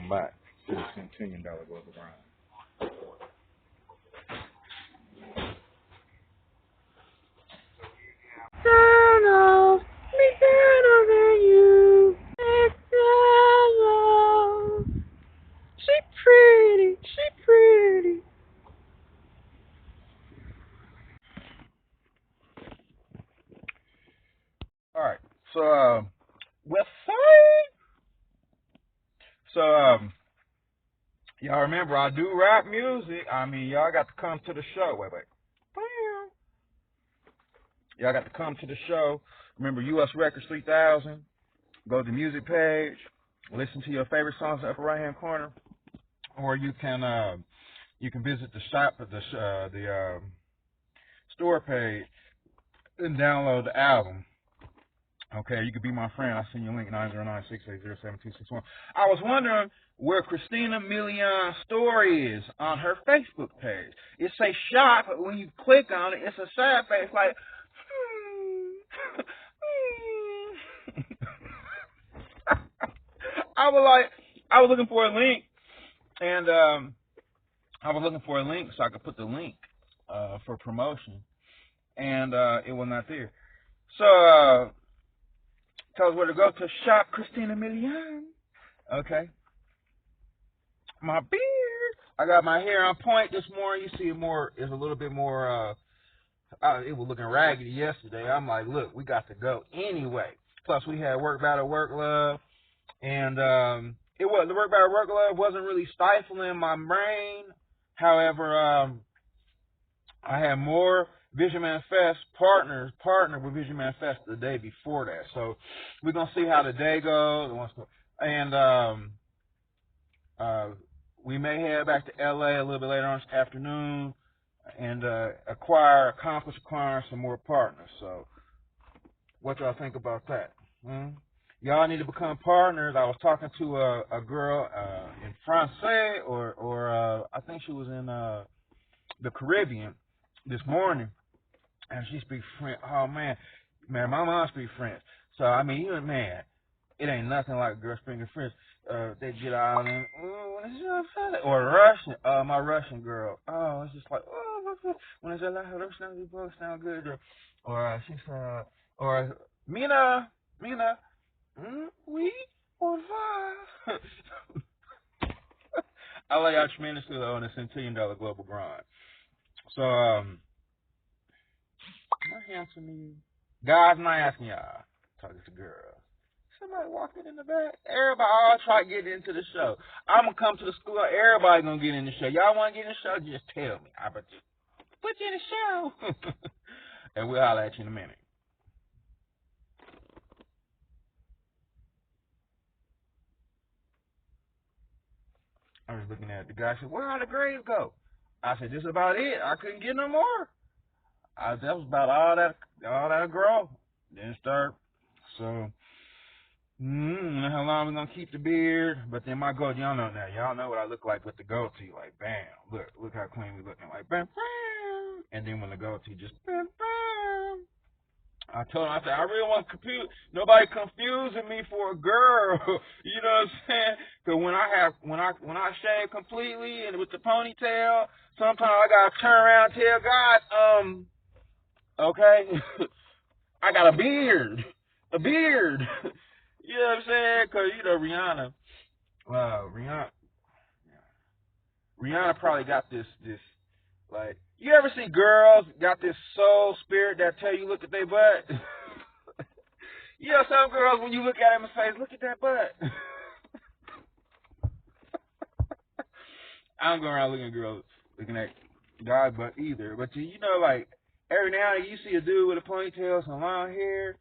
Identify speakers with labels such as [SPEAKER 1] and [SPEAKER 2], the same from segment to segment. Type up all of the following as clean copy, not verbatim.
[SPEAKER 1] welcome back to the Centillion Global Grind.
[SPEAKER 2] Eternal, me better than you. Eternal. She pretty, she pretty.
[SPEAKER 1] All right, so West Side. So y'all remember I do rap music. I mean, y'all got to come to the show. Wait. Y'all got to come to the show. Remember, US Records 3000. Go to the music page. Listen to your favorite songs in the upper right hand corner, or you can visit the shop at the store page and download the album. Okay, you can be my friend. I'll send you a link, 909-680-7261. I was wondering where Christina Million's story is on her Facebook page. It says shop, but when you click on it, it's a sad face like, I was looking for a link, and I was looking for a link so I could put the link for promotion, and it was not there. So, tell us where to go to shop Christina Milian. Okay. My beard. I got my hair on point this morning. You see it's a little bit more, it was looking raggedy yesterday. I'm like, look, we got to go anyway. Plus, we had Work Battle Work Love. And the Work Battle Work Love wasn't really stifling my brain. However, I had more Vision Manifest partner with Vision Manifest the day before that. So we're gonna see how the day goes, and we may head back to LA a little bit later on this afternoon and accomplish acquiring some more partners. So what y'all think about that? Y'all need to become partners. I was talking to a girl in Francais, or I think she was in the Caribbean this morning. And she speaks French. Oh, man, my mom speaks French. So, I mean, it ain't nothing like a girl speaking French. They get out and, or Russian. My Russian girl. Oh, it's just like, when it's like, Russian, you both sound good. Or she said, or Mina, oui, au revoir. I love y'all tremendously on the $10 million global grind. So, my handsome guys, I'm not asking y'all. Talking to girls. Somebody walking in the back. Everybody all try to get into the show. I'm gonna come to the school. Everybody gonna get in the show. Y'all wanna get in the show? Just tell me. I put you in the show. And we'll holler at you in a minute. I was looking at it. The guy said, "Where did the grades go?" I said, "This is about it. I couldn't get no more." That was about all that grow. Didn't start. So, how long we gonna keep the beard? But then my goatee, y'all know now. Y'all know what I look like with the goatee. Like, bam, look how clean we looking. Like, bam, bam. And then when the goatee just bam, bam. I told him, I said, I really want to confuse nobody confusing me for a girl. You know what I'm saying? Because when I shave completely and with the ponytail, sometimes I gotta turn around and tell guys, okay, I got a beard. You know what I'm saying? Because, Rihanna probably got this, like, you ever see girls got this soul spirit that tell you look at their butt? Some girls, when you look at them and say, look at that butt. I don't go around looking at girls looking at guys' butt either. But, like, every now and then you see a dude with a ponytail, some long hair.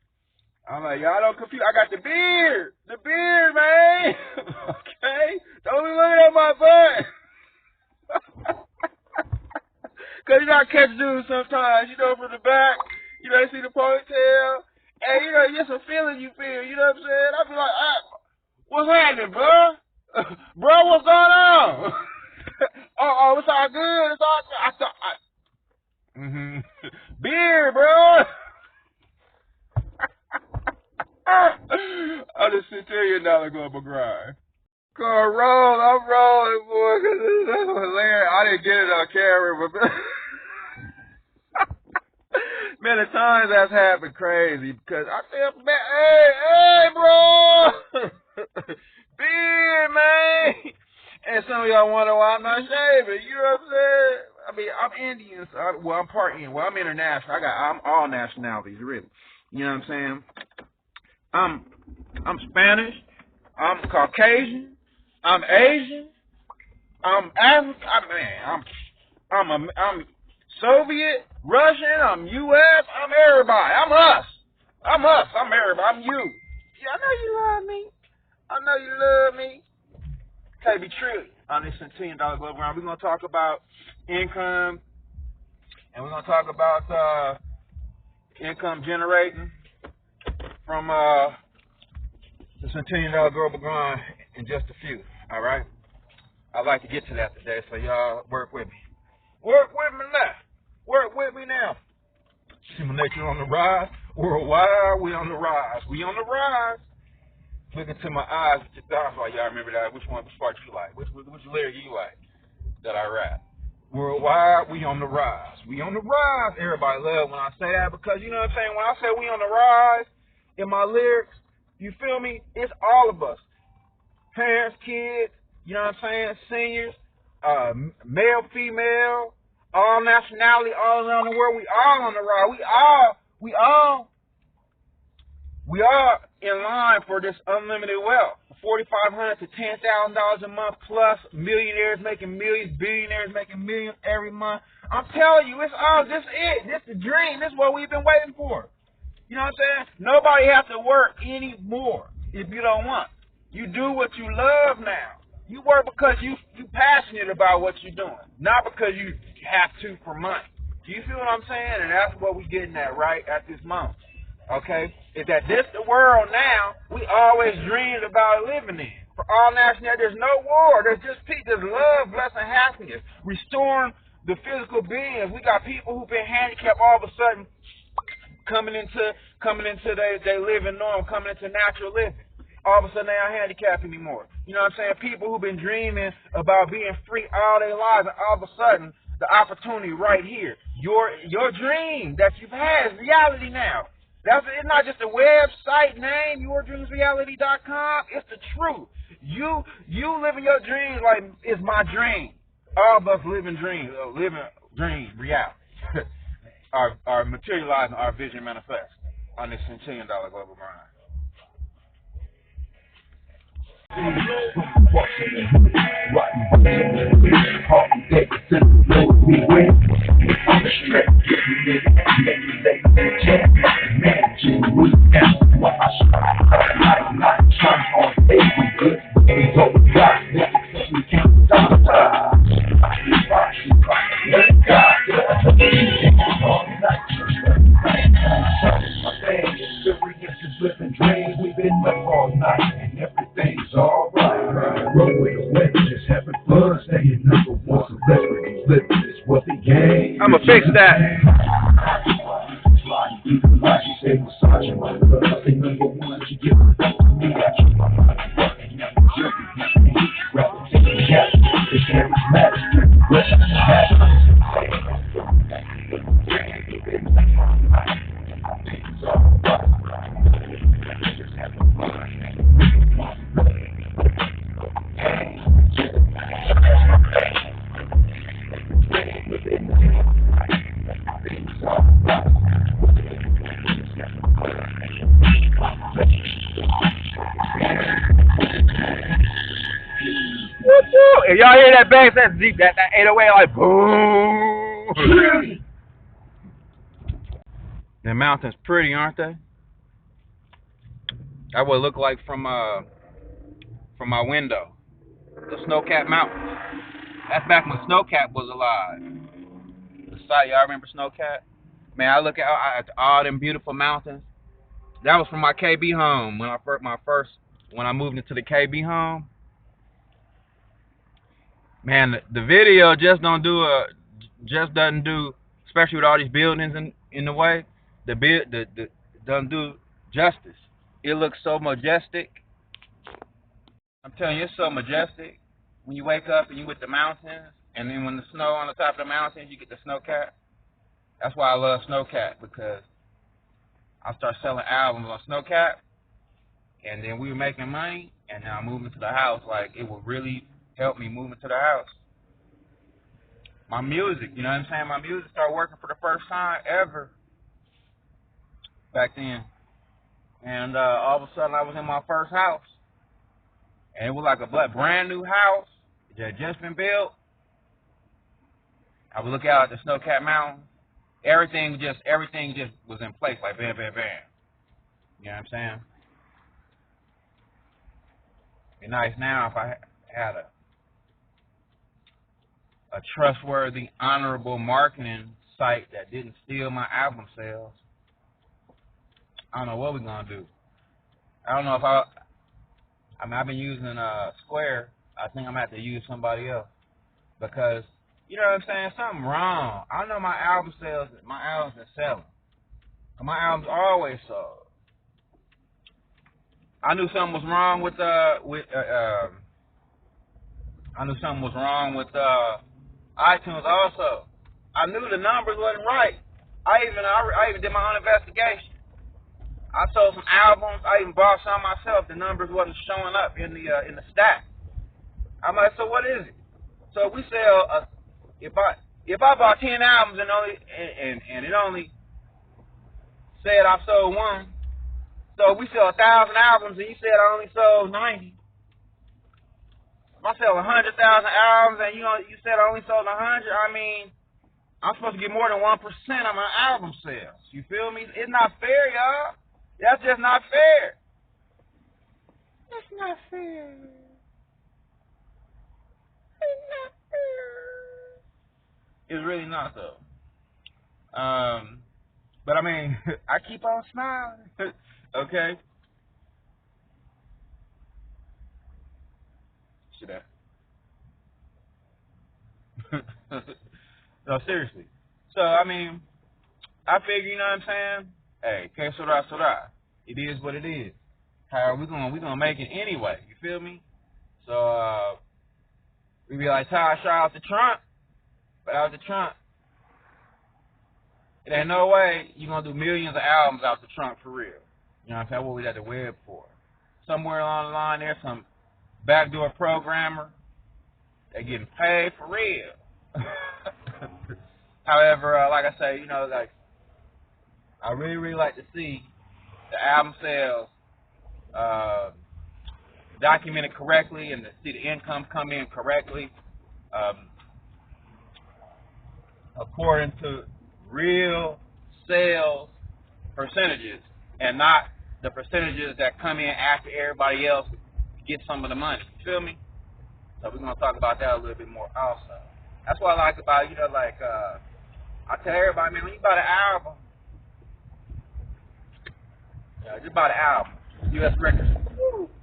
[SPEAKER 1] I'm like, y'all don't confuse. I got the beard, man. Okay, don't be looking at my butt. Cause I catch dudes sometimes, from the back. You see the ponytail, and just a feeling you feel. You know what I'm saying? I be like, what's happening, bro? Bro, what's going on? Oh, it's all good. It's all good. Beard, bro. On the $10 million global grind. Car roll, I'm rolling, boy, because this is hilarious. I didn't get it on camera, but man, the times that's happened crazy because I said, man, hey, bro, beard, man. And some of y'all wonder why I'm not shaving. You know what I'm saying? I mean, I'm Indian, so I'm part Indian. Well, I'm international. I'm all nationalities, really. You know what I'm saying? I'm Spanish. I'm Caucasian. I'm Asian. I'm African. I'm Soviet, Russian. I'm U.S. I'm everybody. I'm us. I'm everybody. I'm you. Yeah, I know you love me. I know you love me. KB Trillion on this $10 global round. We're gonna talk about income, and we're gonna talk about income generating from the $10 global grind in just a few. All right. I'd like to get to that today, so y'all work with me. Work with me now. Work with me now. Human nature on the rise. Worldwide, we on the rise. We on the rise. Look into my eyes with your thoughts while y'all remember that. Which part you like? Which lyric you like that I rap? Worldwide, we on the rise. We on the rise. Everybody love when I say that because, you know what I'm saying? When I say we on the rise in my lyrics, you feel me? It's all of us. Parents, kids, you know what I'm saying? Seniors, male, female, all nationality, all around the world. We all on the rise. We are in line for this unlimited wealth. $4,500 to $10,000 a month plus. Millionaires making millions, billionaires making millions every month. I'm telling you, it's all this it. This the dream. This is what we've been waiting for. You know what I'm saying? Nobody has to work anymore if you don't want. You do what you love now. You work because you passionate about what you're doing, not because you have to for money. Do you feel what I'm saying? And that's what we're getting at right at this moment. Okay? Is that this the world now we always dreamed about living in. For all nationality, there's no war. There's just peace. There's love, blessing, happiness. Restoring the physical beings. We got people who've been handicapped all of a sudden coming into their living norm, coming into natural living. All of a sudden they aren't handicapped anymore. You know what I'm saying? People who've been dreaming about being free all their lives, and all of a sudden the opportunity right here. Your dream that you've had is reality now. It's not just a website name, yourdreamsreality.com. It's the truth. You living your dreams like it's my dream. All of us living dreams, reality. are materializing our vision manifest on this $10 global grind.
[SPEAKER 3] Living dreams, we've been up all night, and everything's alright. Roll with the weather, just having fun, staying number one celebrities, living this what the game.
[SPEAKER 1] I'ma fix that.
[SPEAKER 3] Like you say, massage my love, say number one, you give it to me, I keep my money working, I'm jumping, rather take the cash, it's charismatic, blessing the happiness.
[SPEAKER 1] If y'all hear that bass, that's deep. That 808 like boom. The mountains pretty, aren't they? That would look like from my window. The snow-capped mountains. That's back when Snowcap was alive. The site, y'all remember Snowcap? Man, I look at all them beautiful mountains. That was from my KB home when I moved into the KB home. Man, the video just doesn't do, especially with all these buildings in the way. The doesn't do justice. It looks so majestic. I'm telling you, it's so majestic. When you wake up and you with the mountains, and then when the snow on the top of the mountains, you get the snowcat. That's why I love snowcat, because I start selling albums on snowcat, and then we were making money, and now moving to the house, like, it will really help me move into the house. My music, you know what I'm saying? My music started working for the first time ever back then. And all of a sudden, I was in my first house. And it was like a brand new house that had just been built. I would look out at the Snowcat Mountain. Everything just was in place, like bam, bam, bam. You know what I'm saying? It'd be nice now if I had a trustworthy, honorable marketing site that didn't steal my album sales. I don't know what we're gonna do. I don't know if I mean, I've been using Square. I think I'm gonna have to use somebody else, because you know what I'm saying, something wrong. I know my albums are selling. My albums always sold. I knew something was wrong with iTunes also. I knew the numbers wasn't right. I even did my own investigation. I sold some albums. I even bought some myself. The numbers wasn't showing up in the stats. I'm like, so what is it? So if we sell if I bought 10 albums and it only said I sold one, so if we sell 1,000 albums and you said I only sold 90. If I sell 100,000 albums and you said I only sold 100, I mean, I'm supposed to get more than 1% of my album sales. You feel me? It's not fair, y'all. That's just not fair. That's not fair. It's not fair. It's really not, though. But I mean, I keep on smiling. Okay? Should I? No, seriously. So, I mean, I figure, you know what I'm saying? Hey, que sera, sera. It is what it is. However, we're gonna make it anyway. You feel me? So, we be like, Ty, shout out to Trump. But out to Trump, it ain't no way you're gonna do millions of albums out to Trump for real. You know what I'm saying? What we got the web for? Somewhere along the line, there's some backdoor programmer that getting paid for real. However, like I say, you know, like, I really like to see the album sales documented correctly and to see the income come in correctly according to real sales percentages, and not the percentages that come in after everybody else gets some of the money. You feel me? So we're going to talk about that a little bit more also. That's what I like about, you know, like, I tell everybody, man, when you buy the album, just buy the album. US Records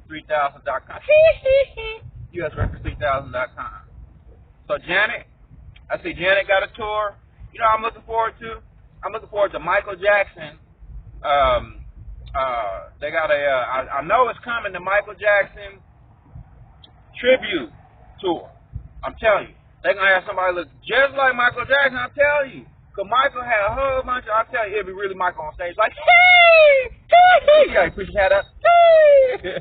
[SPEAKER 1] 3000.com. US Records 3000.com. So Janet, I see Janet got a tour. You know, I'm looking forward to Michael Jackson. They got I know it's coming, the Michael Jackson tribute tour. I'm telling you, they're gonna have somebody look just like Michael Jackson. I'm telling you. Cause Michael had a whole bunch of, I'll tell you, it'd be really Michael on stage like, hey, hey, you gotta push your hat up, hey.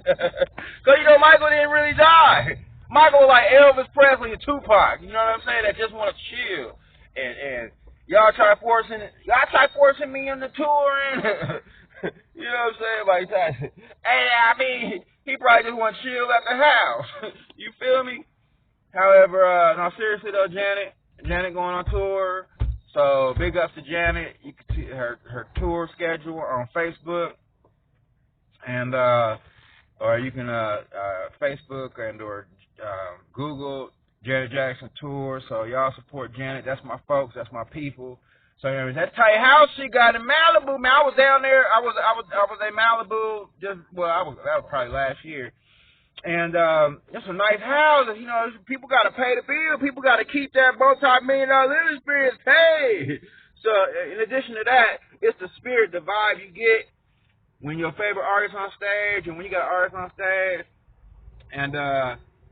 [SPEAKER 1] Cause you know, Michael didn't really die. Michael was like Elvis Presley and Tupac, you know what I'm saying, that just wanna chill. And y'all try forcing me on the tour, and you know what I'm saying? Like, hey, I mean, he probably just wanna chill at the house. You feel me? However, no, seriously though, Janet going on tour. So big ups to Janet. You can see her tour schedule on Facebook, and or you can Facebook and or Google Janet Jackson tour. So y'all support Janet. That's my folks. That's my people. So anyways, that tight house she got in Malibu, man. I was down there. I was in Malibu that was probably last year. And it's a nice house. You know, people got to pay the bill. People got to keep that multi-million-dollar living experience paid. So in addition to that, it's the spirit, the vibe you get when your favorite artist on stage, and when you got an artist on stage, And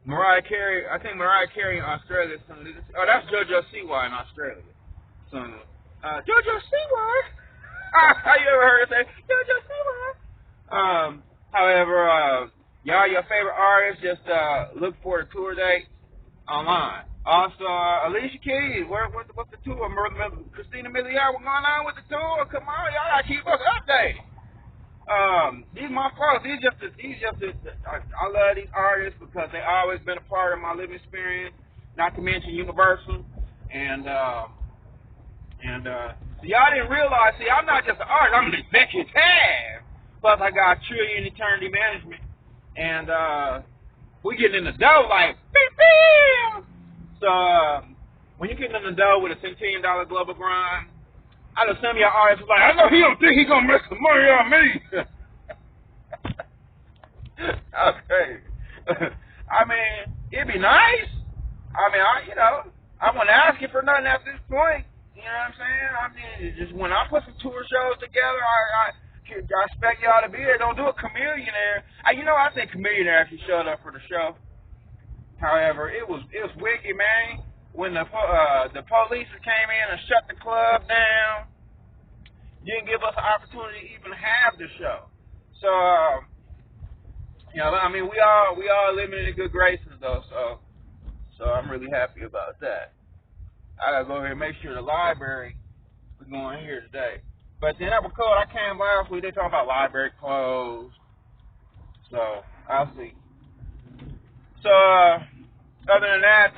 [SPEAKER 1] Mariah Carey, I think Mariah Carey in Australia. Oh, that's JoJo Siwa in Australia. So, JoJo Siwa. How you ever heard her say JoJo Siwa? However, y'all, your favorite artists, just look for the tour date online. Also, Alicia Keys, what's the tour? Christina Miliar, what's going on with the tour? Come on, y'all gotta keep us updated. These my folks. I love these artists because they always been a part of my living experience. Not to mention Universal, and so y'all didn't realize. See, I'm not just an artist. I'm an executive. Plus, I got Trillion Eternity Management, and we getting in the dough like beep beep. So when you getting in the dough with a $10 global grind. I know some of y'all artists like, I know he don't think he gonna make some money on me. Okay. I mean, it'd be nice. I mean, I wouldn't ask you for nothing at this point. You know what I'm saying? I mean, just when I put some tour shows together, I expect y'all to be there. Don't do a Chameleonaire. I think Chameleonaire actually showed up for the show. However, it was wicked, man. When the police came in and shut the club down, didn't give us an opportunity to even have the show. So, I mean, we all living in good graces though. So I'm really happy about that. I gotta go here and make sure the library is going here today. But the Apple Code, I came last week. They talking about library closed. So I'll see. So other than that.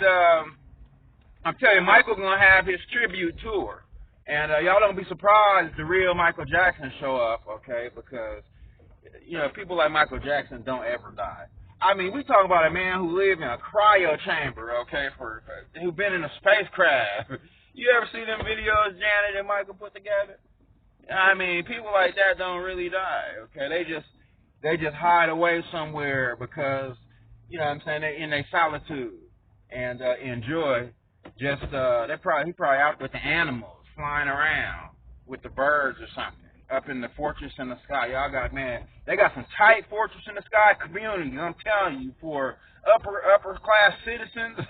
[SPEAKER 1] I'm telling you, Michael's going to have his tribute tour. And y'all don't be surprised if the real Michael Jackson show up, okay? Because, people like Michael Jackson don't ever die. I mean, we talking about a man who lived in a cryo chamber, okay, who been in a spacecraft. You ever see them videos Janet and Michael put together? I mean, people like that don't really die, okay? They just hide away somewhere because, you know what I'm saying, they're in their solitude and enjoy. He probably out with the animals, flying around with the birds or something, up in the fortress in the sky. Y'all they got some tight fortress in the sky community, I'm telling you, for upper class citizens.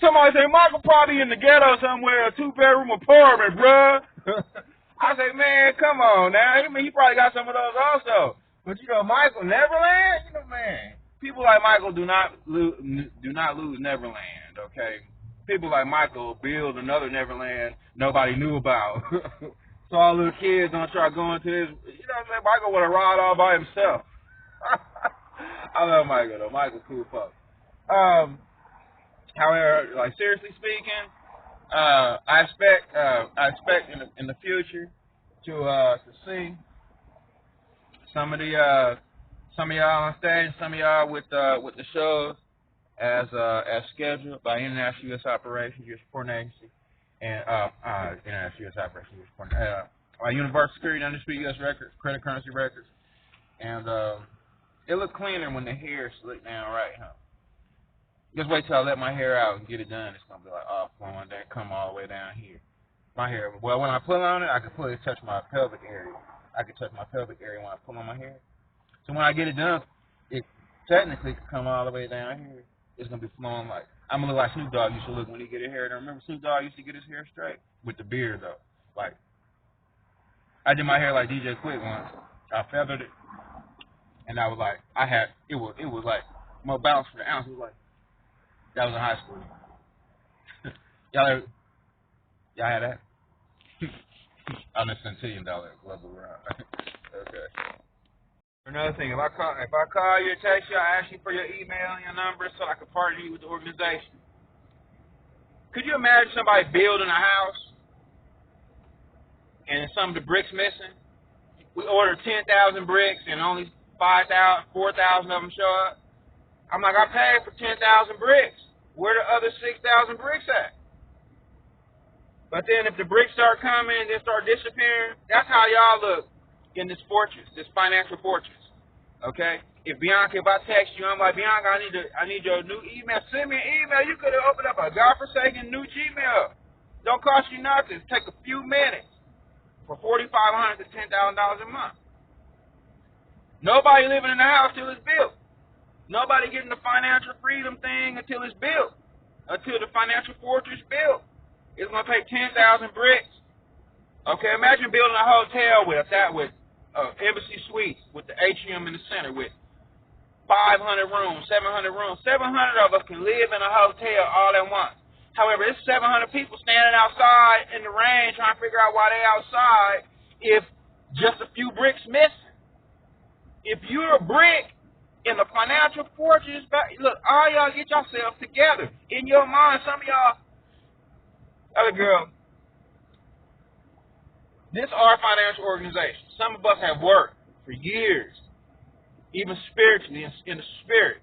[SPEAKER 1] Somebody say, Michael probably in the ghetto somewhere, a 2-bedroom apartment, bruh. I say, man, come on now. I mean, he probably got some of those also. But Michael, Neverland, man. People like Michael do not lose Neverland, okay? People like Michael build another Neverland nobody knew about. So all little kids don't try going to this. Michael would have ride all by himself. I love Michael, though. Michael's cool fuck. However, like seriously speaking, I expect in the future to see some of y'all on stage, some of y'all with the shows as scheduled by International U.S. Operations U.S. Support Agency and International U.S. Operations U.S. Support Universal Security, Undisputed U.S. Records, Credit Currency Records, and it look cleaner when the hair slick down right, huh? Just wait till I let my hair out and get it done. It's gonna be like off flowing, then come all the way down here. My hair. Well, when I pull on it, I can fully touch my pelvic area. I can touch my pelvic area when I pull on my hair. So when I get it done, it technically can come all the way down here. It's gonna be flowing like I'm gonna look like Snoop Dogg used to look when he get his hair done. Remember Snoop Dogg used to get his hair straight with the beard though. Like I did my hair like DJ Quick once. I feathered it, and I was like, it was like more bounce for the ounce. It was like that was in high school. y'all had that? On the Centillion level around. Okay. Another thing, if I call you or text you, I ask you for your email and your number so I can partner you with the organization. Could you imagine somebody building a house and some of the bricks missing? We ordered 10,000 bricks and only 4,000 of them show up. I'm like, I paid for 10,000 bricks. Where the other 6,000 bricks at? But then if the bricks start coming and they start disappearing, that's how y'all look in this fortress, this financial fortress. Okay? If I text you, I'm like, Bianca, I need your new email. Send me an email. You could have opened up a godforsaken new Gmail. Don't cost you nothing. Take a few minutes for $4,500 to $10,000 a month. Nobody living in the house till it's built. Nobody getting the financial freedom thing until it's built, until the financial fortress built. It's gonna take 10,000 bricks. Okay, imagine building a hotel with embassy suites with the atrium in the center with 500 rooms, 700 rooms. 700 of us can live in a hotel all at once. However, it's 700 people standing outside in the rain trying to figure out why they outside if just a few bricks missing. If you're a brick in the financial fortress, look, all y'all get yourselves together. In your mind, some of y'all, other girl, this is our financial organization. Some of us have worked for years, even spiritually, in the spirit,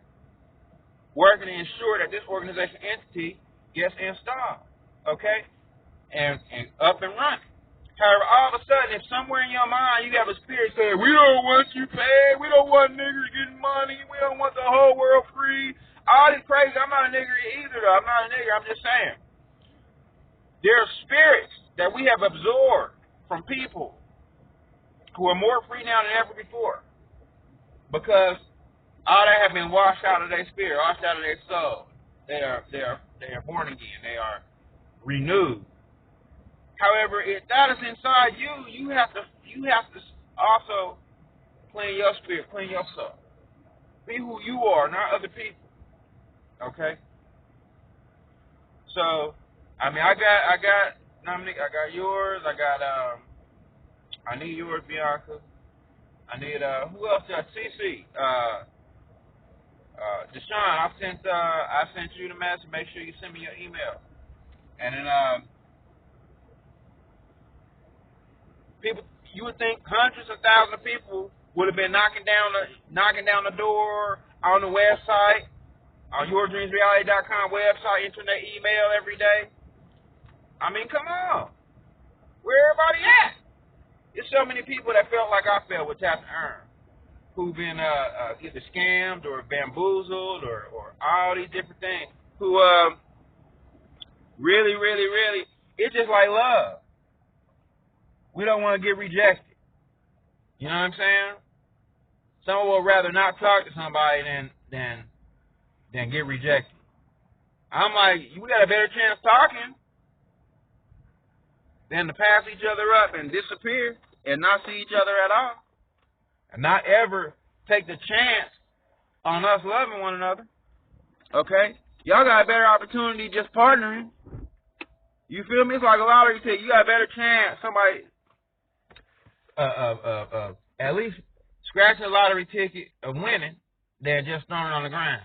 [SPEAKER 1] working to ensure that this organization entity gets installed, okay, and up and running. However, all of a sudden, if somewhere in your mind you have a spirit saying, we don't want you paid, we don't want niggers getting money, we don't want the whole world free, all this crazy, I'm not a nigger either, though. I'm not a nigger, I'm just saying. There are spirits that we have absorbed from people who are more free now than ever before because all that have been washed out of their spirit, washed out of their soul. They are born again. They are renewed. However, if that is inside you, you have to also clean your spirit, clean your soul. Be who you are, not other people. Okay. So, I mean, I got Dominic, I got yours. I need yours, Bianca. I need who else? CC. Deshaun, I sent you the message. Make sure you send me your email. And then people, you would think hundreds of thousands of people would have been knocking down the door on the website, on yourdreamsreality.com website, internet email every day. I mean, come on. Where everybody at? There's so many people that felt like I felt with Tap to Earn, who've been either scammed or bamboozled or all these different things, who really, it's just like love. We don't want to get rejected. You know what I'm saying? Someone would rather not talk to somebody than get rejected. I'm like, we got a better chance talking than to pass each other up and disappear and not see each other at all. And not ever take the chance on us loving one another. Okay? Y'all got a better opportunity just partnering. You feel me? It's like a lottery ticket. You got a better chance. Somebody at least scratching a lottery ticket of winning than just throwing it on the ground.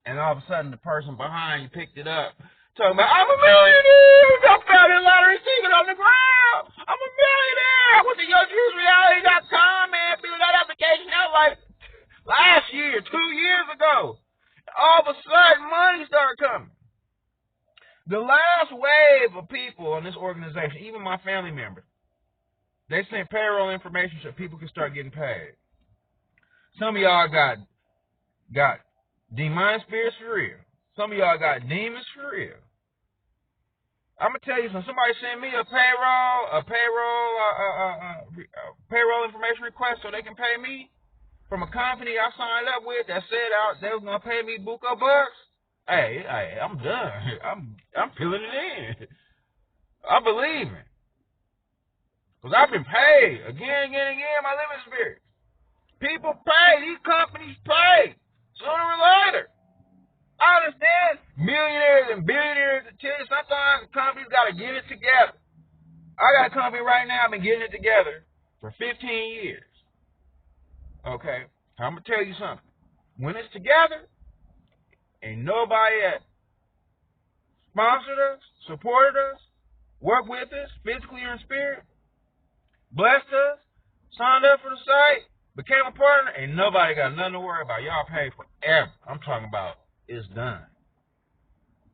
[SPEAKER 1] And all of a sudden the person behind you picked it up. Talking about, I'm a millionaire! I found a lottery ticket on the ground! I'm a millionaire! I went to yourdreamsreality.com, man, filled that application out like last year, 2 years ago. All of a sudden, money started coming. The last wave of people in this organization, even my family members, they sent payroll information so people can start getting paid. Some of y'all got demonic spirits for real. Some of y'all got demons for real. I'm gonna tell you something. Somebody sent me a payroll information request so they can pay me from a company I signed up with that said they was gonna pay me buco bucks. Hey, I'm done. I'm filling it in. I believe it. Because I've been paid again, my living spirit. People pay. These companies pay. Sooner or later. I understand millionaires and billionaires and sometimes companies got to get it together. I got a company right now, I've been getting it together for 15 years. Okay? I'm going to tell you something. When it's together, ain't nobody that sponsored us, supported us, worked with us, physically or in spirit, blessed us, signed up for the site, became a partner, ain't nobody got nothing to worry about. Y'all pay forever. I'm talking about it's done.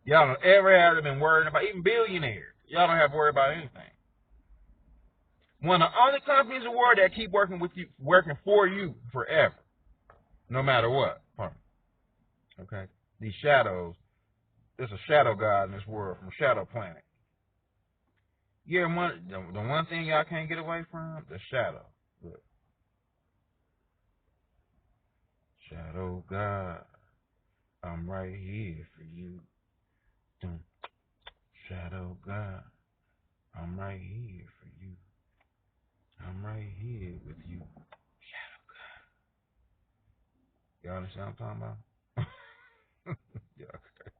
[SPEAKER 1] Y'all don't ever have been worried about, even billionaires. Y'all don't have to worry about anything. One of the only companies in the world that keep working with you, working for you forever, no matter what. Okay? These shadows, there's a shadow god in this world from Shadow Planet. Yeah, the one thing y'all can't get away from, the shadow. Look. Shadow god. I'm right here for you. Dun, Shadow God. I'm right here for you. I'm right here with you. Shadow God. Y'all understand what I'm talking about? Yeah. Okay.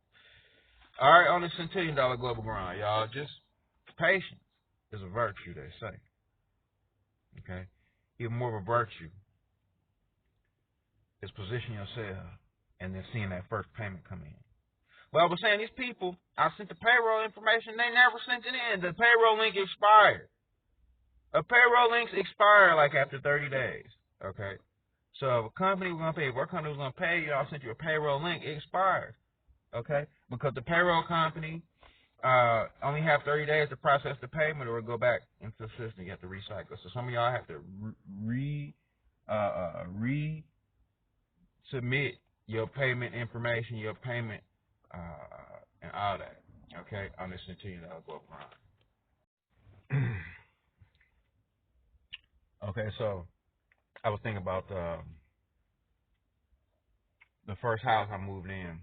[SPEAKER 1] All right, on the Centillion Dollar Global Grind, y'all, just patience is a virtue, they say. Okay? Even more of a virtue is positioning yourself and then seeing that first payment come in. Well, I was saying these people, I sent the payroll information, they never sent it in. The payroll link expired. A payroll links expire like after 30 days. Okay? So if a company was going to pay, if our company was going to pay you, I sent you a payroll link, it expires. Okay? Because the payroll company only have 30 days to process the payment or go back into the system. You have to recycle. So some of y'all have to resubmit your payment information, your payment, and all that. Okay? On this Centillion Dollar Global Grind. Okay, so I was thinking about the first house I moved in.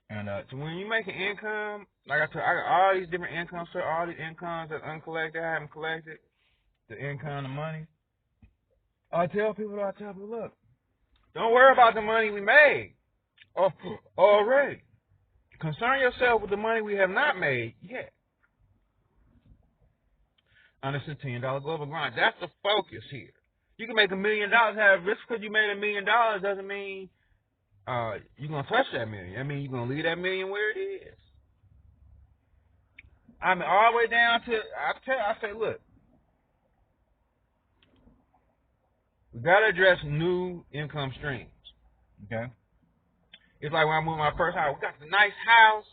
[SPEAKER 1] And so when you make an income, like I got all these different incomes, so all these incomes that's uncollected, I haven't collected, the income, the money. I tell people, look, don't worry about the money we made already. Concern yourself with the money we have not made yet. On the Centillion Dollar Global Grind, that's the focus here. You can make $1 million. Just because you made $1 million doesn't mean you're gonna touch that million. I mean, you're gonna leave that million where it is. I mean, all the way down to I say, look, we gotta address new income streams. Okay, it's like when I moved my first house. We got the nice house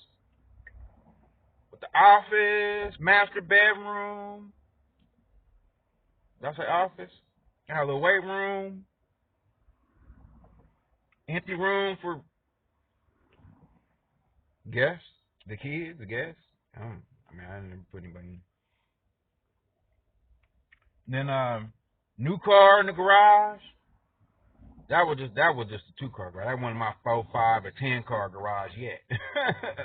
[SPEAKER 1] with the office, master bedroom. Did I say office? Got a little weight room, empty room for guests, the kids, the guests. I didn't never put anybody in. Then new car in the garage. That was just a 2-car garage. That wasn't my 4, 5, or 10-car garage yet.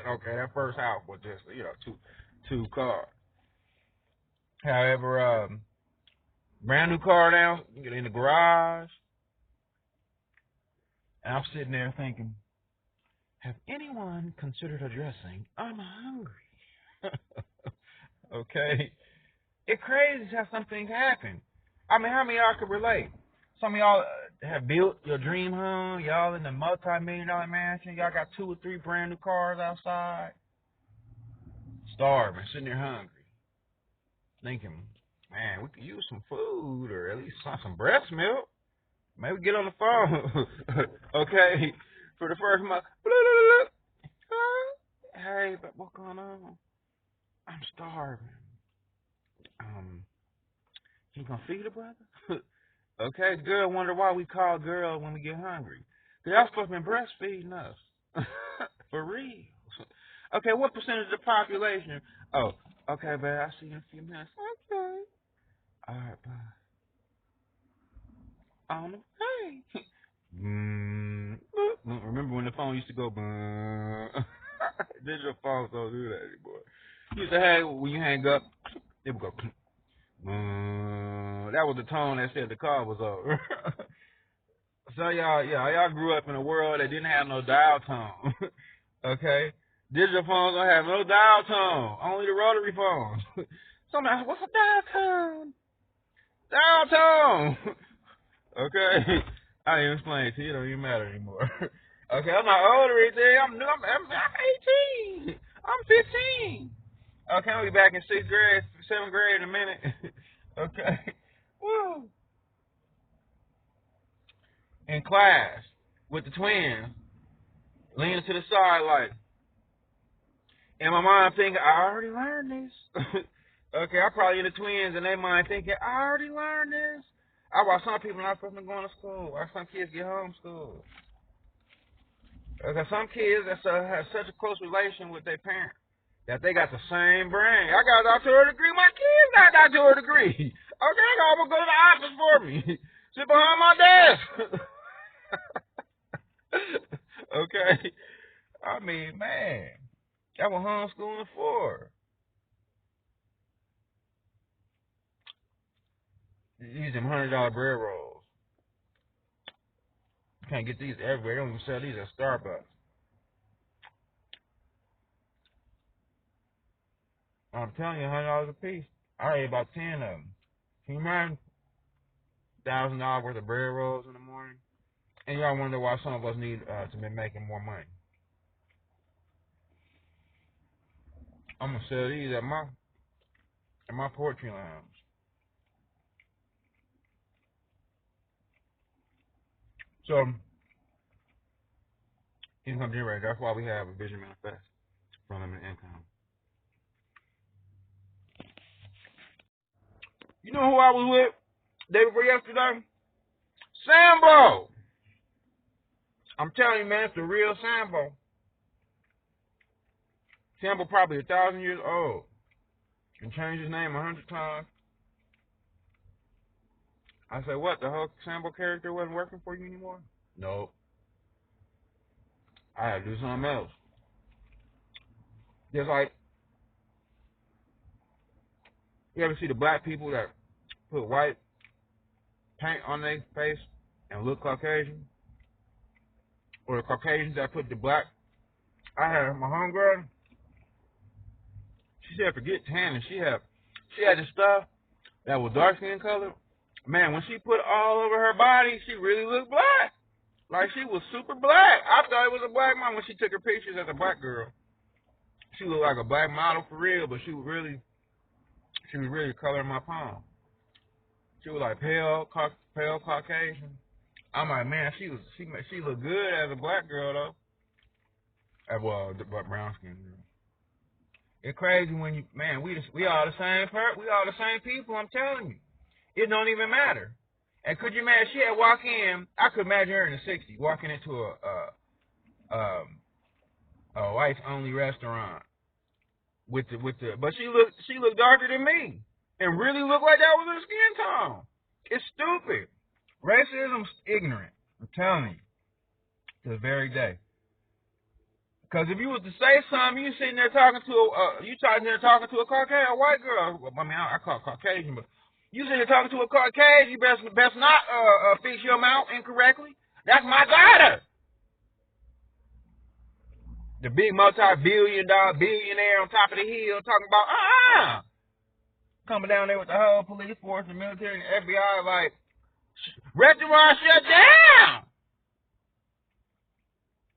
[SPEAKER 1] Okay, that first house was just two cars. However, brand new car now in the garage, and I'm sitting there thinking, have anyone considered addressing I'm hungry? Okay, it's crazy how some things happen. I mean, how many of y'all could relate? Some of y'all have built your dream home. Y'all in the multi-million-dollar mansion. Y'all got 2 or 3 brand new cars outside. Starving, sitting there hungry. Thinking, man, we could use some food or at least some breast milk. Maybe get on the phone. Okay, for the first month. Hey, but what's going on? I'm starving. You gonna feed a brother? Okay, girl wonder why we call girls when we get hungry. Y'all supposed to be breastfeeding us. For real. Okay, what percentage of the population? Oh, okay, babe, I'll see you in a few minutes. Okay. All right, bye. On the way. Remember when the phone used to go digital phones don't do that anymore. You used to have, when you hang up, it would go that was the tone that said the call was over. So y'all grew up in a world that didn't have no dial tone. Okay? Digital phones don't have no dial tone. Only the rotary phones. Somebody asked, what's a dial tone? Dial tone. Okay? I didn't even explain it to you. It don't even matter anymore. Okay, I'm not old or anything. I'm 18. I'm 15. Okay, I'll be back in 6th grade, 7th grade in a minute. Okay. Woo. In class with the twins, leaning to the side like, in my mind thinking, I already learned this. Okay, I probably in the twins in their mind thinking, I already learned this. I watch some people not supposed to be going to school. Watch some kids get homeschooled. Okay, some kids that have such a close relation with their parents that they got the same brain. I got a doctoral degree. My kids got a doctoral degree. Okay, they almost go to the office for me. Sit behind my desk. Okay? I mean, man, that's what homeschooling for. These them $100 bread rolls. You can't get these everywhere. They don't even sell these at Starbucks. I'm telling you, $100 a piece. I ate about 10 of them. Can you imagine $1,000 worth of bread rolls in the morning? And y'all wonder why some of us need to be making more money. I'm gonna sell these at my poetry lounge. So income generator. That's why we have a vision manifest for unlimited income. You know who I was with day before yesterday? Sambo. I'm telling you, man, it's the real Sambo. Sambo probably 1,000 years old and changed his name 100 times. I said, what? The whole Sambo character wasn't working for you anymore? Nope. I had to do something else. Just like, you ever see the black people that put white paint on their face and look Caucasian? Or the Caucasians that put the black. I had my homegirl. She said, forget tanning. She had this stuff that was dark skin color. Man, when she put all over her body, she really looked black. Like she was super black. I thought it was a black mom when she took her pictures as a black girl. She looked like a black model for real, but she was really coloring my palm. She was like pale Caucasian. I'm like, man, she looked good as a black girl though. Well, brown skin girl. It's crazy when you, man, we all the same we all the same people. I'm telling you, it don't even matter. And could you imagine she had walk in? I could imagine her in the '60s walking into a whites only restaurant with the, but she looked darker than me and really looked like that was her skin tone. It's stupid. Racism's ignorant. I'm telling you, to the very day. Because if you was to say something, you sitting there talking to a Caucasian, a white girl. I mean, I call it Caucasian, but you sitting there talking to a Caucasian, you best not fix your mouth incorrectly. That's my daughter. The big multi-billion-dollar billionaire on top of the hill talking about coming down there with the whole police force, the military, and the FBI like, restaurant shut down.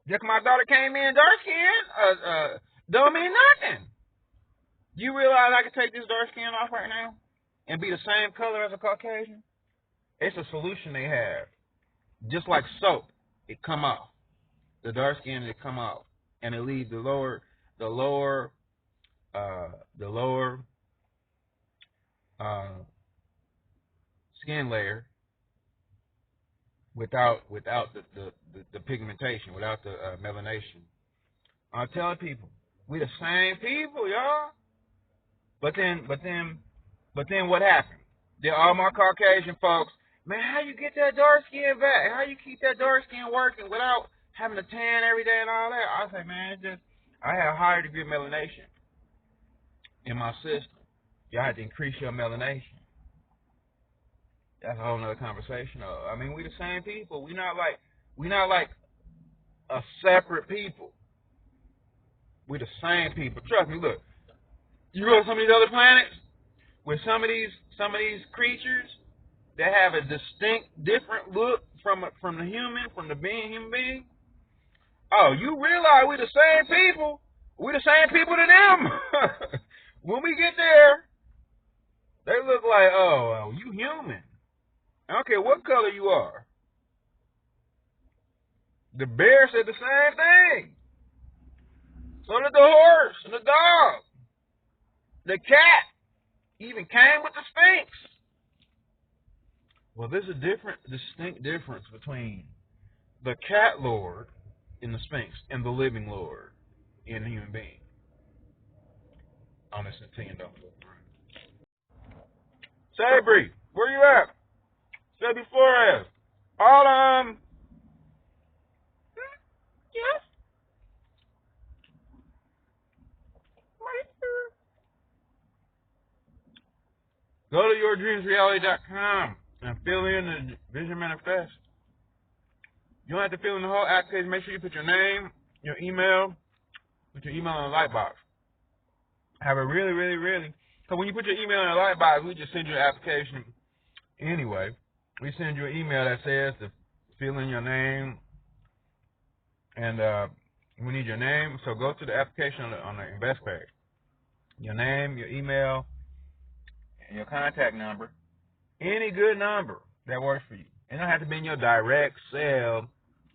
[SPEAKER 1] Just my daughter came in dark skin, don't mean nothing. You realize I can take this dark skin off right now and be the same color as a Caucasian? It's a solution they have. Just like soap, it come off. The dark skin, it come off, and it leaves the lower skin layer without the pigmentation, without the melanation. I'm telling people, we the same people, y'all. But then what happened? Then all my Caucasian folks, man, how you get that dark skin back? How you keep that dark skin working without having to tan every day and all that? I say, man, it's just I have a higher degree of melanation in my system. Y'all have to increase your melanation. That's a whole nother conversation. I mean, we the same people. We not like a separate people. We the same people. Trust me. Look, you go to some of these other planets with some of these creatures that have a distinct, different look from the human, from the human being. Oh, you realize we the same people. We the same people to them. When we get there, they look like, oh, you human. I don't care what color you are. The bear said the same thing. So did the horse and the dog. The cat even came with the Sphinx. Well, there's a distinct difference between the cat lord in the Sphinx and the living lord in a human being. On the Centillion. Sabri, where you at? Sabri Flores. All Go to yourdreamsreality.com and fill in the Vision Manifest. You don't have to fill in the whole application. Make sure you put your name, your email, put your email in a light box. Have a really, really, really. So when you put your email in a light box, we just send you an application anyway. We send you an email that says to fill in your name, and we need your name. So go to the application on the invest page. Your name, your email, and your contact number. Any good number that works for you. It don't have to be in your direct cell.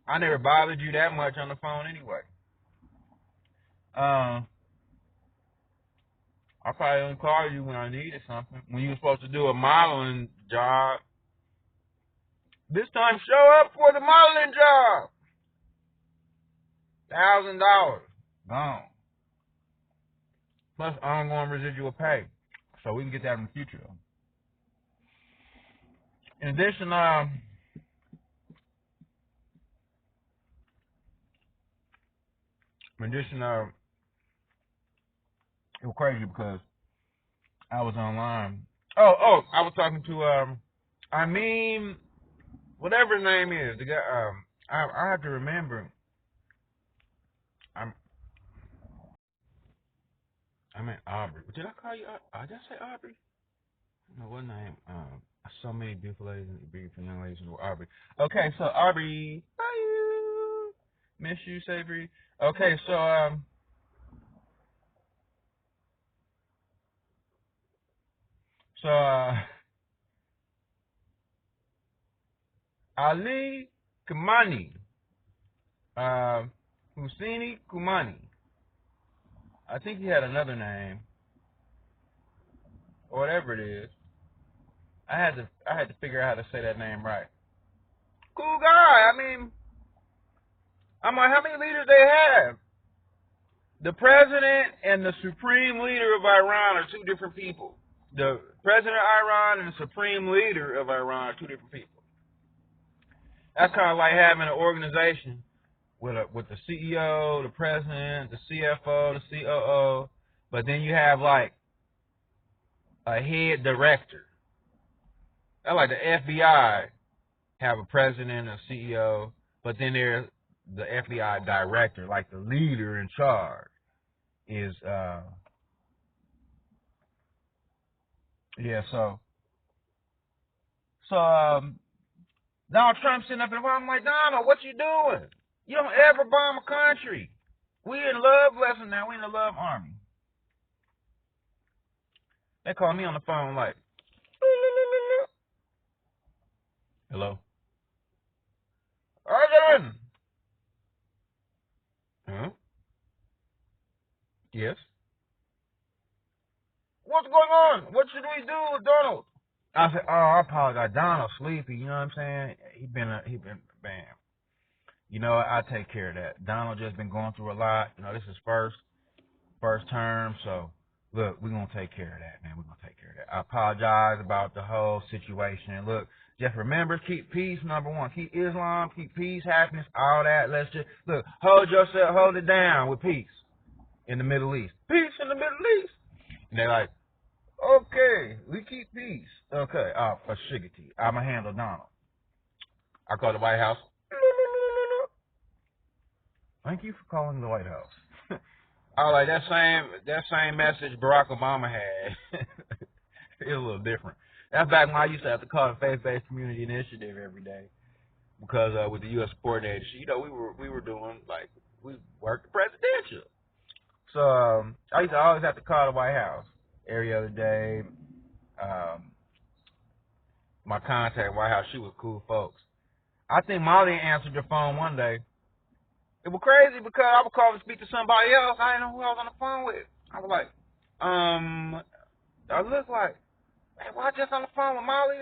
[SPEAKER 1] I never bothered you that much on the phone anyway. I probably only called you when I needed something. When you were supposed to do a modeling job. This time, show up for the modeling job. $1,000 gone. Plus ongoing residual pay. So we can get that in the future, though. In addition, it was crazy because I was online. I was talking to whatever his name is. The guy. I have to remember. I meant Aubrey. Did I call you? Did I say Aubrey? No, what name? So many beautiful ladies and beautiful young ladies were Aubrey. Okay, so Aubrey, bye. Miss you, Savory. Okay, so Ali Kumani, Husseini Kumani. I think he had another name, or whatever it is. I had to figure out how to say that name right. Cool guy. I mean, I'm like, how many leaders they have? The president and the supreme leader of Iran are two different people. The president of Iran and the supreme leader of Iran are two different people. That's kind of like having an organization with the CEO, the president, the CFO, the COO, but then you have like a head director. That's like the FBI have a president, a CEO, but then there's the FBI director, like the leader in charge is Donald Trump sitting up in the phone. I'm like, Donald, what you doing? You don't ever bomb a country. We in love lesson now. We in the love army. They call me on the phone like, hello? Arden! Huh? Yes? What's going on? What should we do, Donald? I said, I apologize. Donald's sleepy, you know what I'm saying? He been bam. You know, I take care of that. Donald just been going through a lot. You know, this is first term, so look, we're gonna take care of that, man. We're gonna take care of that. I apologize about the whole situation. Look, just remember, keep peace, number one. Keep Islam, keep peace, happiness, all that. Let's just look, hold it down with peace in the Middle East. Peace in the Middle East. And they're like, okay, we keep peace. Okay, for Shiggity, I'ma handle Donald. I called the White House. Thank you for calling the White House. I was like, that same message Barack Obama had. It's a little different. That's back when I used to have to call the Faith-Based Community Initiative every day because with the U.S. Support Agency, you know, we were doing like we worked presidential. So I used to always have to call the White House every other day. My contact White House, she was cool folks. I think Molly answered the phone one day. It was crazy because I would call to speak to somebody else. I didn't know who I was on the phone with. I was like, I look like, hey, why just on the phone with Molly?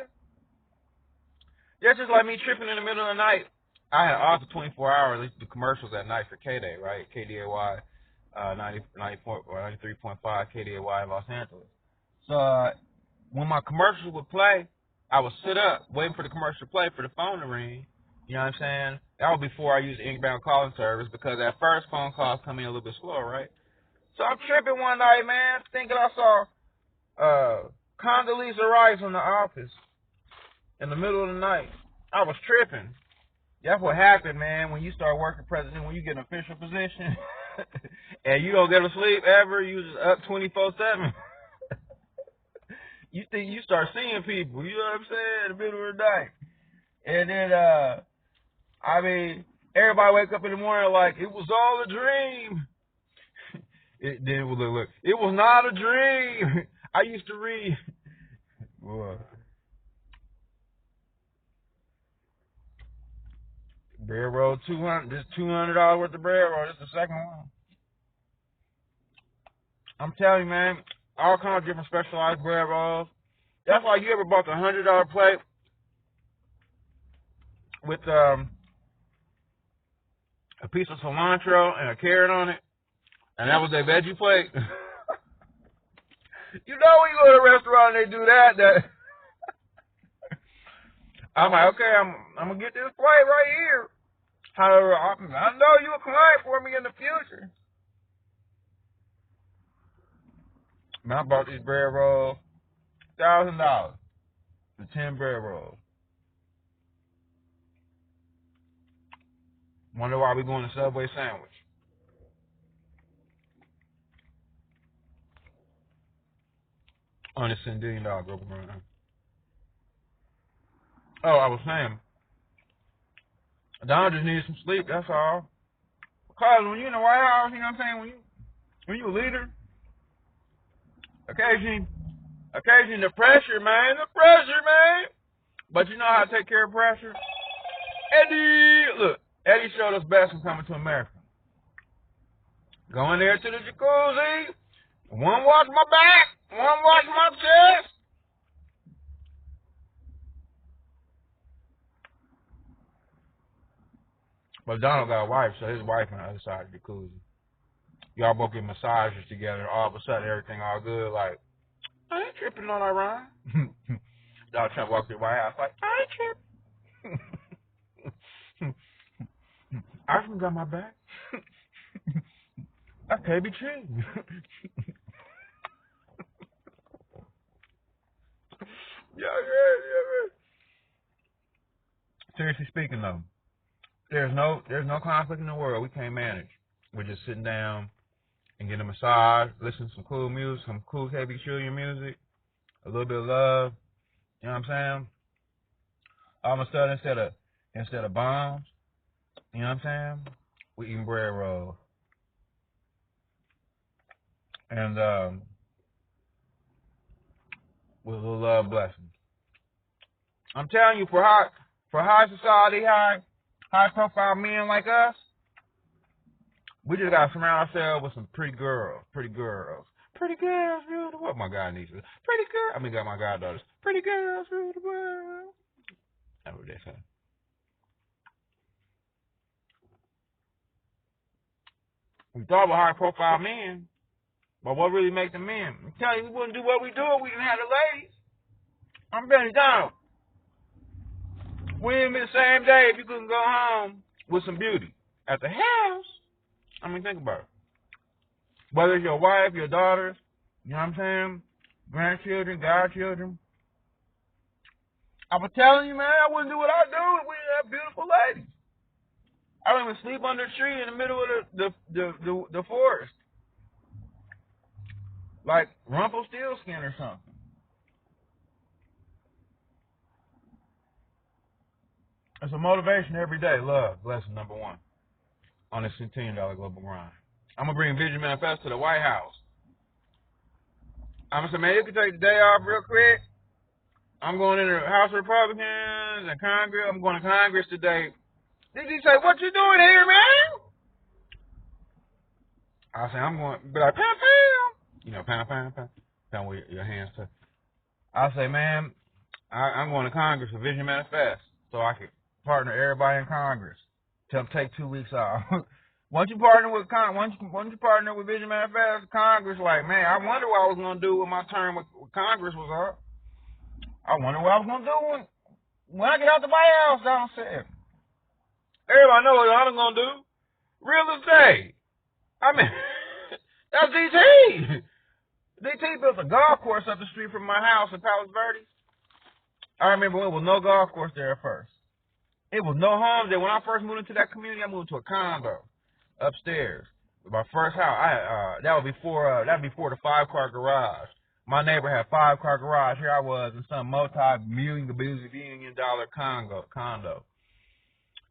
[SPEAKER 1] That's just like me tripping in the middle of the night. I had off for 24 hours, the commercials at night for K-Day, right? KDAY, 93.5 KDAY in Los Angeles. So when my commercial would play, I would sit up waiting for the commercial to play for the phone to ring. You know what I'm saying? That was before I used the inbound calling service because at first phone calls come in a little bit slower, right? So I'm tripping one night, man, thinking I saw Condoleezza Rice in the office in the middle of the night. I was tripping. That's what happened, man, when you start working president, when you get an official position and you don't get to sleep ever, you just up 24/7. You think you start seeing people, you know what I'm saying, in the middle of the night. And then, I mean, everybody wake up in the morning like, it was all a dream. Then it was look, it was not a dream. I used to read. Boy. Bread roll 200. This $200 worth of bread roll. This is the second one. I'm telling you, man, all kinds of different specialized bread rolls. That's why you ever bought the $100 plate with a piece of cilantro and a carrot on it, and that was their veggie plate. You know when you go to a restaurant and they do that I'm like, okay, I'm gonna get this plate right here. However, I know you a client for me in the future. Man, I bought these bread rolls, $1,000 for 10 bread rolls. Wonder why we going to Subway sandwich. On this Centillion global run. Oh, I was saying, Don just needed some sleep, that's all. Because when you're in the White House, you know what I'm saying, when you a leader, occasionally the pressure, man. But you know how to take care of pressure? Eddie showed us best in Coming to America. Go in there to the jacuzzi, one wash my back, one wash my chest. But Donald got a wife, so his wife on the other side of the jacuzzi. Y'all both get massages together. All of a sudden, everything all good. Like, I ain't tripping on that rhyme. Donald Trump walked through the White House like, I ain't tripping. I just got my back. That can't be true. Yeah. Seriously speaking, though, there's no conflict in the world we can't manage. We're just sitting down and getting a massage, listening to some cool music, some cool Centillion music, a little bit of love. You know what I'm saying? All of a sudden, instead of bombs, you know what I'm saying? We eating bread rolls. And with a little love blessing. I'm telling you, for high society, high profile men like us, we just gotta surround ourselves with some pretty girls. Pretty girls rule the world. My God needs it. Pretty girls. I mean, got my goddaughters. Pretty girls rule the world. That's what they say. We thought about high profile men, but what really make them men? I'm telling you, we wouldn't do what we do if we didn't have the ladies. I'm betting down. We wouldn't be the same day if you couldn't go home with some beauty at the house. I mean, think about it. Whether it's your wife, your daughters, you know what I'm saying, grandchildren, godchildren. I was telling you, man, I wouldn't do what I do if we didn't have beautiful ladies. I don't even sleep under a tree in the middle of the forest, like Rumpelstiltskin or something. It's a motivation every day. Love, lesson number 1 on this $10 global grind. I'm gonna bring Vision Manifest to the White House. I'm gonna say, man, you can take the day off real quick. I'm going into the House of Republicans and Congress. I'm going to Congress today. Did he say, what you doing here, man? I say, I'm going, be like, pound, pound. You know, pound, pound, pound. Pound with your hands to. I say, man, I'm going to Congress for Vision Manifest so I can partner everybody in Congress. Tell them take 2 weeks off. Once you partner with Vision Manifest, Congress, like, man, I wonder what I was going to do when my term with Congress was up. I wonder what I was going to do when I get out the White House downstairs. Everybody know what I'm going to do. Real estate. I mean, that's DT. DT built a golf course up the street from my house in Palos Verdes. I remember when there was no golf course there at first. It was no homes there. When I first moved into that community, I moved to a condo upstairs. My first house, that was before the 5-car garage. My neighbor had 5-car garage. Here I was in some multi-billion dollar condo.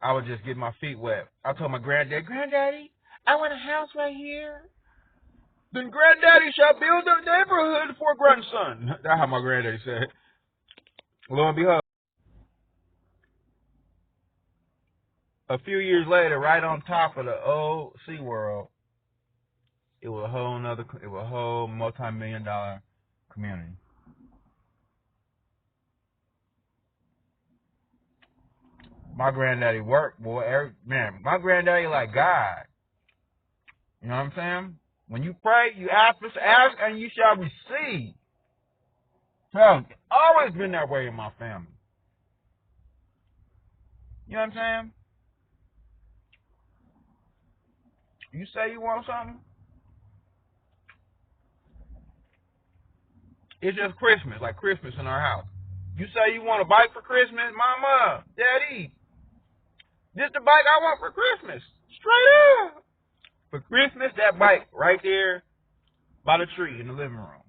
[SPEAKER 1] I was just getting my feet wet. I told my Granddaddy, I want a house right here. Then Granddaddy shall build a neighborhood for grandson. That's how my granddaddy said it. Lo and behold, a few years later, right on top of the old SeaWorld, it was a whole multi-million-dollar community. My granddaddy worked, boy. My granddaddy like God. You know what I'm saying? When you pray, you ask and you shall receive. So, always been that way in my family. You know what I'm saying? You say you want something, it's just Christmas, like Christmas in our house. You say you want a bike for Christmas, Mama, Daddy, this the bike I want for Christmas. Straight up. For Christmas, that bike right there by the tree in the living room.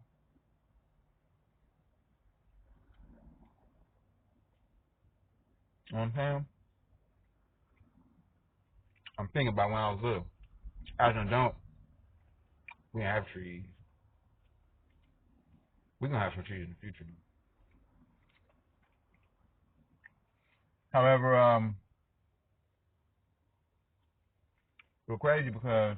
[SPEAKER 1] You know what I'm saying? I'm thinking about when I was little. As an adult, we didn't have trees. We're going to have some trees in the future. However, we're crazy because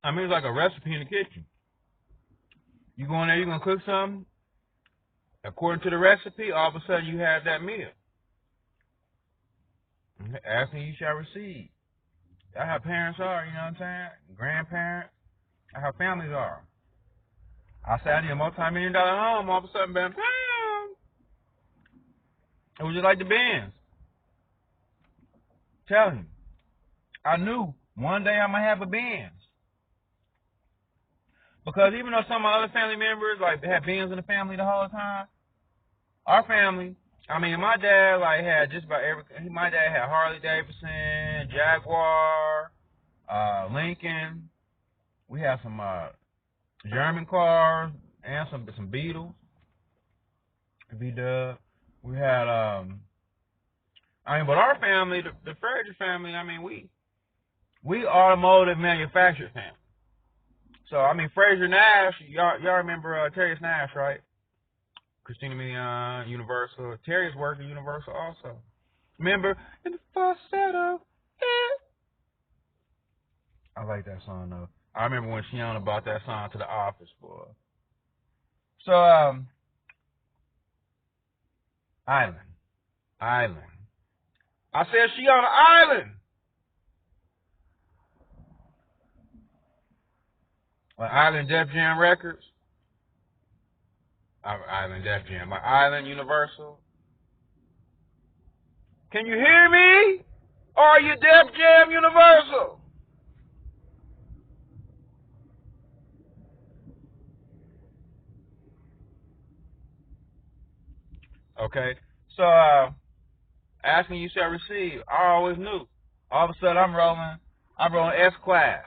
[SPEAKER 1] it's like a recipe in the kitchen. You go in there, you're going to cook something. According to the recipe, all of a sudden you have that meal. Asking you shall receive. That's how parents are, you know what I'm saying? Grandparents. That's how families are. I said I need a multi-million-dollar home. All of a sudden, bam, bam. It was just like the Benz. Tell him. I knew one day I'm going to have a Benz. Because even though some of my other family members, like, they had Benz in the family the whole time, our family, my dad, like, had just about everything. My dad had Harley Davidson, Jaguar, Lincoln. We had some German cars and some Beetles. V-Dub. We had, but our family, the Frazier family, we automotive manufactured family. So, Frazier Nash, y'all remember Terry Nash, right? Christina Milian, Universal. Terry's working at Universal also. Remember? In the falsetto. I like that song, though. I remember when Shiona brought that song to the office, boy. So, Island. I said she on an island. Like Island Def Jam Records. Island Def Jam. Like Island Universal. Can you hear me? Or are you Def Jam Universal? Okay. So, asking you shall receive. I always knew. All of a sudden, I'm rolling S class,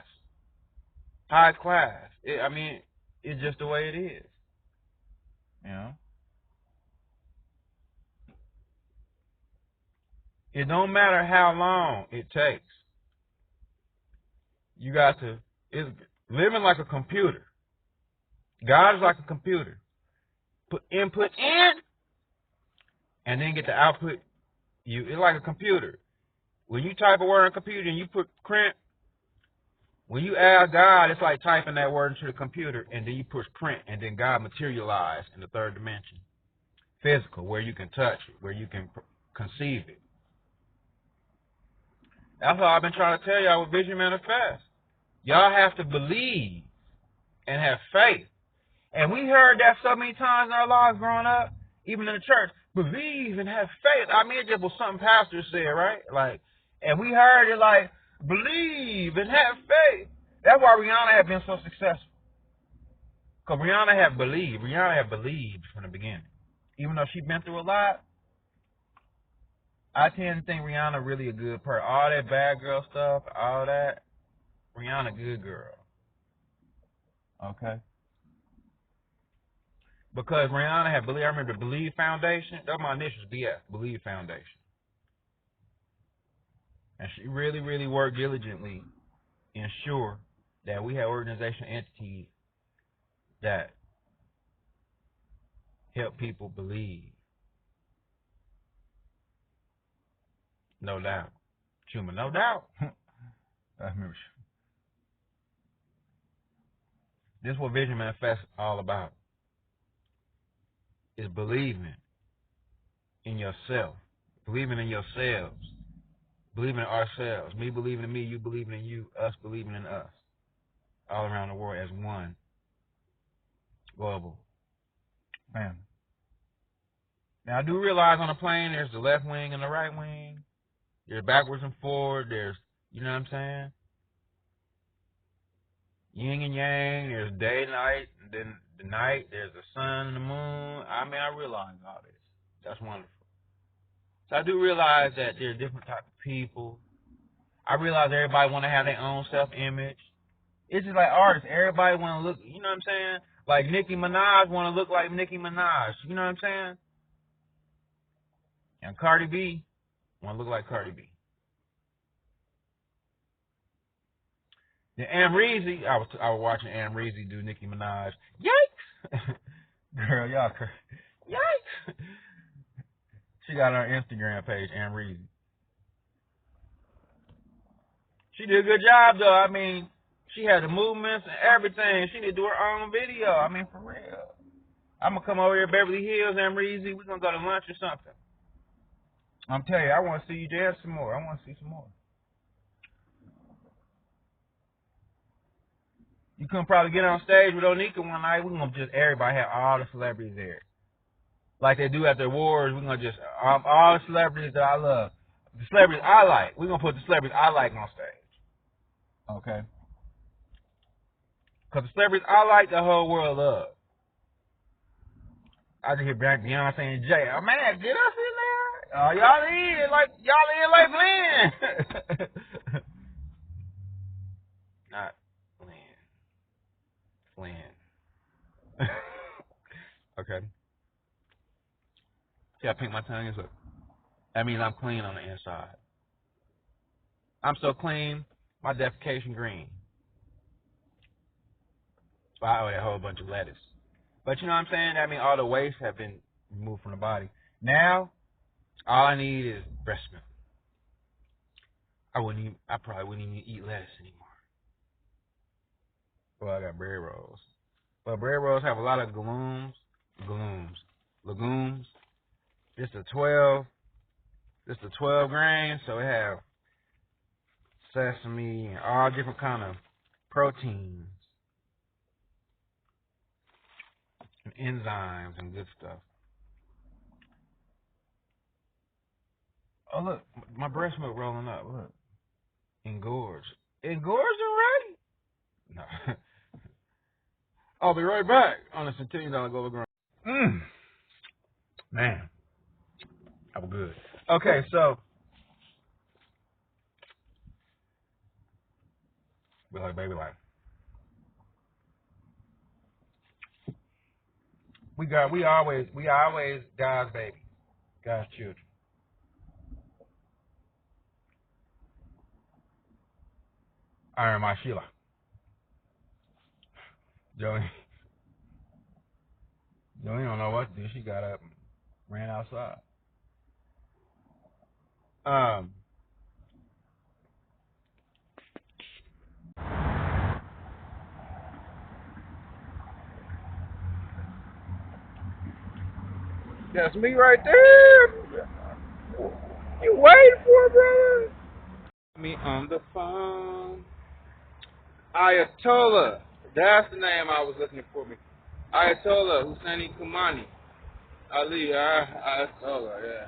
[SPEAKER 1] high class. It's just the way it is. You know. It don't matter how long it takes. You got to. It's living like a computer. God is like a computer. Put input in, and then get the output. It's like a computer. When you type a word on a computer and you put print, when you ask God, it's like typing that word into the computer, and then you push print, and then God materialized in the third dimension. Physical, where you can touch it, where you can conceive it. That's all I've been trying to tell y'all with Vision Manifest. Y'all have to believe and have faith. And we heard that so many times in our lives growing up, even in the church. Believe and have faith. It just was something pastors said, right? And we heard it like, Believe and have faith. That's why Rihanna has been so successful. Because Rihanna had believed. Rihanna had believed from the beginning. Even though she's been through a lot, I tend to think Rihanna really a good person. All that bad girl stuff, all that, Rihanna good girl. Okay? Because Rihanna had believed. I remember the Believe Foundation. That's my initials, BF, Believe Foundation. And she really, really worked diligently to ensure that we had organizational entities that help people believe. No doubt. Chuma, no doubt. I remember. This is what Vision Manifest is all about. Is believing in yourself. Believing in yourselves. Believing in ourselves. Me believing in me, you believing in you, us believing in us. All around the world as one global family. Now I do realize on a plane there's the left wing and the right wing. There's backwards and forward. There's, you know what I'm saying? Yin and yang. There's day and night. And then the night, there's the sun and the moon. I mean, I realize all this. That's wonderful. So I do realize that there are different types of people. I realize everybody want to have their own self-image. It's just like artists. Everybody want to look, you know what I'm saying? Like Nicki Minaj want to look like Nicki Minaj. You know what I'm saying? And Cardi B want to look like Cardi B. Then Amrezy, I was watching Amrezy do Nicki Minaj. Yikes! Girl, y'all crazy. Yikes! She got her Instagram page, Amrezy. She did a good job, though. I mean, she had the movements and everything. She did do her own video. I mean, for real. I'm going to come over here to Beverly Hills, Amrezy. We're going to go to lunch or something. I'm telling you, I want to see you dance some more. I want to see some more. You couldn't probably get on stage with Onika one night. We're going to just, everybody have all the celebrities there. Like they do at the awards, we're going to just, all the celebrities that I love. The celebrities I like. We're going to put the celebrities I like on stage. Okay? Because the celebrities I like, the whole world loves. I just hear Beyonce and Jay. Oh, man, get us in there. Oh, y'all in like Flynn. Not Flynn. Okay. See how pink my tongue is? Look. That means I'm clean on the inside. I'm so clean, my defecation green. So I owe a whole bunch of lettuce. But you know what I'm saying? That means all the waste have been removed from the body. Now, all I need is breast milk. I probably wouldn't even eat lettuce anymore. Well, I got bread rolls. But bread rolls have a lot of legumes. It's the 12 grains, so it have sesame and all different kind of proteins and enzymes and good stuff. Oh look, my breast milk rolling up. Look, engorged already? No. I'll be right back on the Centillion Global Grind. Man, that was good. Okay, so we like baby life. We always God's baby, God's children. Iron my Sheila. Joey don't know what to do. She got up and ran outside. That's me right there. You waiting for it, brother? Me on the phone. Ayatollah. That's the name I was looking for. Me. Ayatollah Husseini Khamenei Ali. Ayatollah, yeah.